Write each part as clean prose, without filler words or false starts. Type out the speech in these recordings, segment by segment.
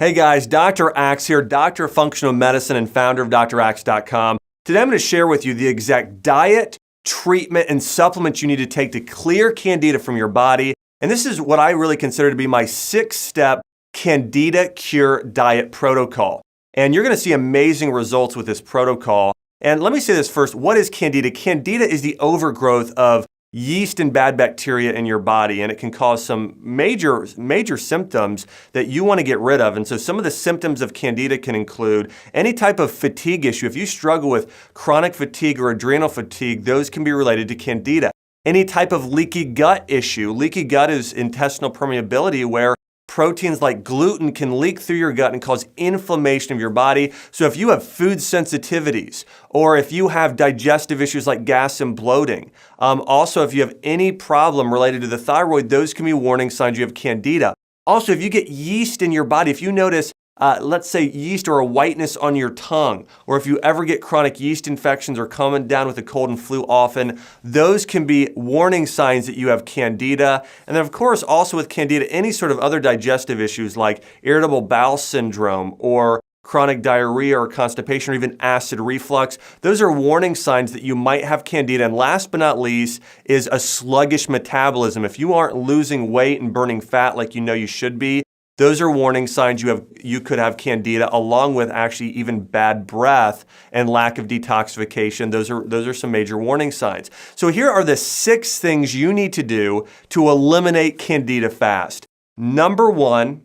Hey guys, Dr. Axe here, Doctor of Functional Medicine and founder of draxe.com. Today I'm going to share with you the exact diet, treatment, and supplements you need to take to clear Candida from your body. And this is what I really consider to be my 6-step Candida cure diet protocol. And you're going to see amazing results with this protocol. And let me say this first, what is Candida? Candida is the overgrowth of yeast and bad bacteria in your body, and it can cause some major symptoms that you want to get rid of. And so some of the symptoms of Candida can include any type of fatigue issue. If you struggle with chronic fatigue or adrenal fatigue, those can be related to Candida. Any type of leaky gut issue. Leaky gut is intestinal permeability where proteins like gluten can leak through your gut and cause inflammation of your body. So if you have food sensitivities, or if you have digestive issues like gas and bloating, also if you have any problem related to the thyroid, those can be warning signs you have Candida. Also, if you get yeast in your body, if you notice let's say yeast or a whiteness on your tongue, or if you ever get chronic yeast infections or coming down with a cold and flu often, those can be warning signs that you have Candida. And then of course, also with Candida, any sort of other digestive issues like irritable bowel syndrome or chronic diarrhea or constipation or even acid reflux, those are warning signs that you might have Candida. And last but not least is a sluggish metabolism. If you aren't losing weight and burning fat like you know you should be, those are warning signs you could have Candida, along with actually even bad breath and lack of detoxification. Those are some major warning signs. So here are the 6 things you need to do to eliminate Candida fast. Number 1,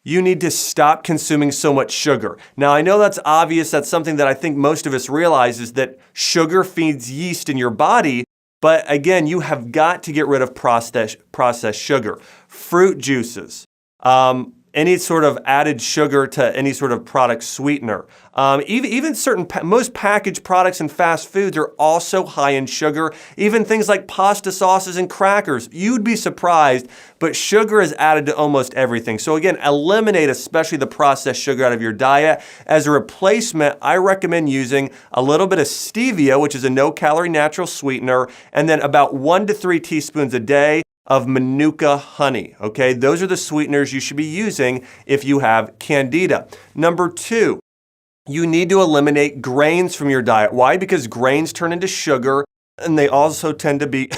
you need to stop consuming so much sugar. Now, I know that's obvious. That's something that I think most of us realize is that sugar feeds yeast in your body. But again, you have got to get rid of processed sugar. Fruit juices. Any sort of added sugar to any sort of product sweetener. Even most packaged products and fast foods are also high in sugar. Even things like pasta sauces and crackers. You'd be surprised, but sugar is added to almost everything. So again, eliminate especially the processed sugar out of your diet. As a replacement, I recommend using a little bit of stevia, which is a no-calorie natural sweetener, and then about 1 to 3 teaspoons a day of Manuka honey, okay? Those are the sweeteners you should be using if you have Candida. Number 2, you need to eliminate grains from your diet. Why? Because grains turn into sugar and they also tend to be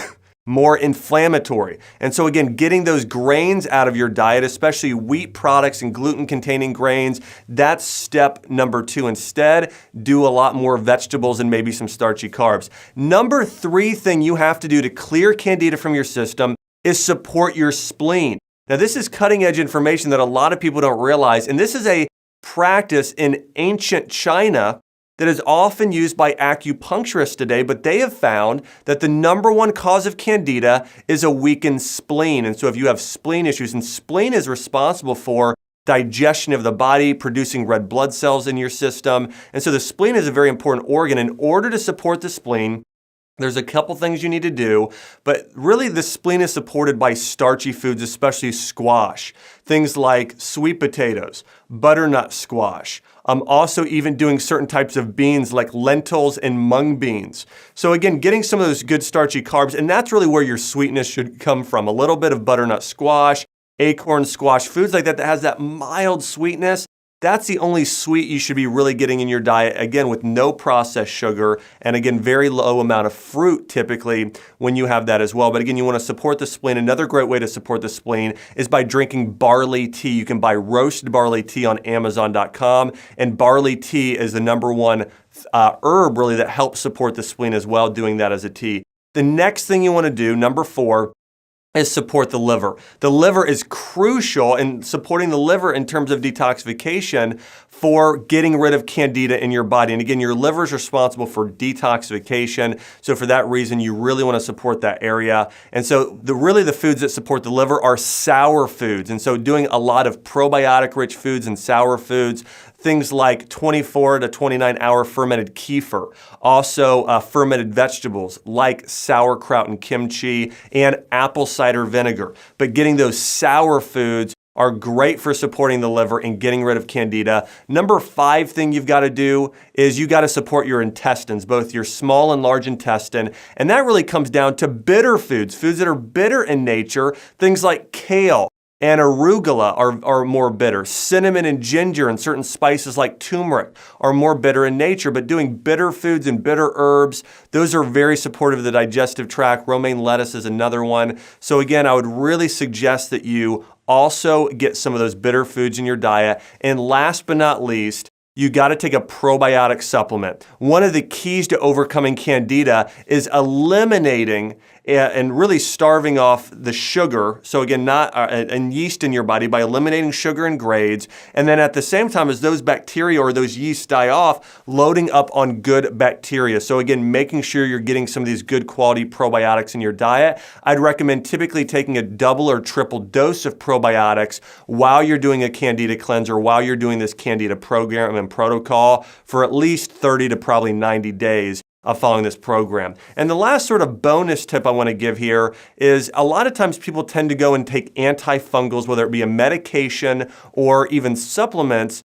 more inflammatory. And so again, getting those grains out of your diet, especially wheat products and gluten-containing grains, that's step number 2. Instead, do a lot more vegetables and maybe some starchy carbs. Number 3 thing you have to do to clear Candida from your system is support your spleen. Now, this is cutting-edge information that a lot of people don't realize, and this is a practice in ancient China that is often used by acupuncturists today, but they have found that the number 1 cause of Candida is a weakened spleen. And so if you have spleen issues, and spleen is responsible for digestion of the body, producing red blood cells in your system, and so the spleen is a very important organ. In order to support the spleen, there's a couple things you need to do, but really the spleen is supported by starchy foods, especially squash. Things like sweet potatoes, butternut squash. Also even doing certain types of beans like lentils and mung beans. So again, getting some of those good starchy carbs, and that's really where your sweetness should come from. A little bit of butternut squash, acorn squash, foods like that has that mild sweetness. That's the only sweet you should be really getting in your diet, again, with no processed sugar, and again, very low amount of fruit typically when you have that as well. But again, you want to support the spleen. Another great way to support the spleen is by drinking barley tea. You can buy roasted barley tea on Amazon.com, and barley tea is the number 1 herb really that helps support the spleen as well, doing that as a tea. The next thing you want to do, number 4, is support the liver. The liver is crucial in supporting the liver in terms of detoxification for getting rid of Candida in your body. And again, your liver is responsible for detoxification. So for that reason, you really want to support that area. And so really the foods that support the liver are sour foods. And so doing a lot of probiotic-rich foods and sour foods, things like 24 to 29 hour fermented kefir, also fermented vegetables like sauerkraut and kimchi, and apple cider vinegar. But getting those sour foods are great for supporting the liver and getting rid of Candida. Number 5 thing you've got to do is you got to support your intestines, both your small and large intestine. And that really comes down to bitter foods, foods that are bitter in nature, things like kale, and arugula are more bitter. Cinnamon and ginger and certain spices like turmeric are more bitter in nature, but doing bitter foods and bitter herbs, those are very supportive of the digestive tract. Romaine lettuce is another one. So again, I would really suggest that you also get some of those bitter foods in your diet. And last but not least, you got to take a probiotic supplement. One of the keys to overcoming candida is eliminating and really starving off the sugar. So again, and yeast in your body by eliminating sugar and grades. And then at the same time as those bacteria or those yeasts die off, loading up on good bacteria. So again, making sure you're getting some of these good quality probiotics in your diet. I'd recommend typically taking a double or triple dose of probiotics while you're doing a candida cleanse or while you're doing this candida program and protocol for at least 30 to probably 90 days of following this program. And the last sort of bonus tip I want to give here is a lot of times people tend to go and take antifungals, whether it be a medication or even supplements,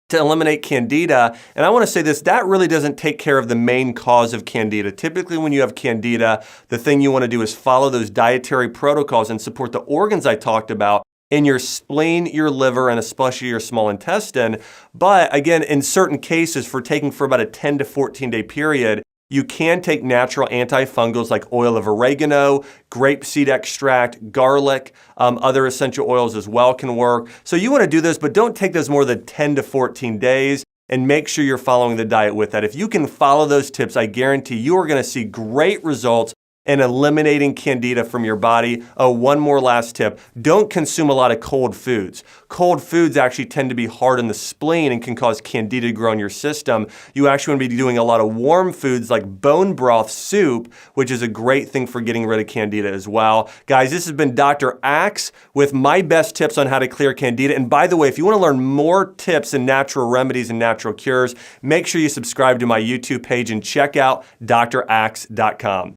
to eliminate candida. And I want to say this, that really doesn't take care of the main cause of candida. Typically when you have candida, the thing you want to do is follow those dietary protocols and support the organs I talked about in your spleen, your liver, and especially your small intestine. But again, in certain cases, for taking for about a 10 to 14 day period, you can take natural antifungals like oil of oregano, grapeseed extract, garlic, other essential oils as well can work. So you want to do this, but don't take those more than 10 to 14 days and make sure you're following the diet with that. If you can follow those tips, I guarantee you are going to see great results and eliminating candida from your body. Oh, one more last tip. Don't consume a lot of cold foods. Cold foods actually tend to be hard on the spleen and can cause candida to grow in your system. You actually want to be doing a lot of warm foods like bone broth soup, which is a great thing for getting rid of candida as well. Guys, this has been Dr. Axe with my best tips on how to clear candida. And by the way, if you want to learn more tips and natural remedies and natural cures, make sure you subscribe to my YouTube page and check out draxe.com.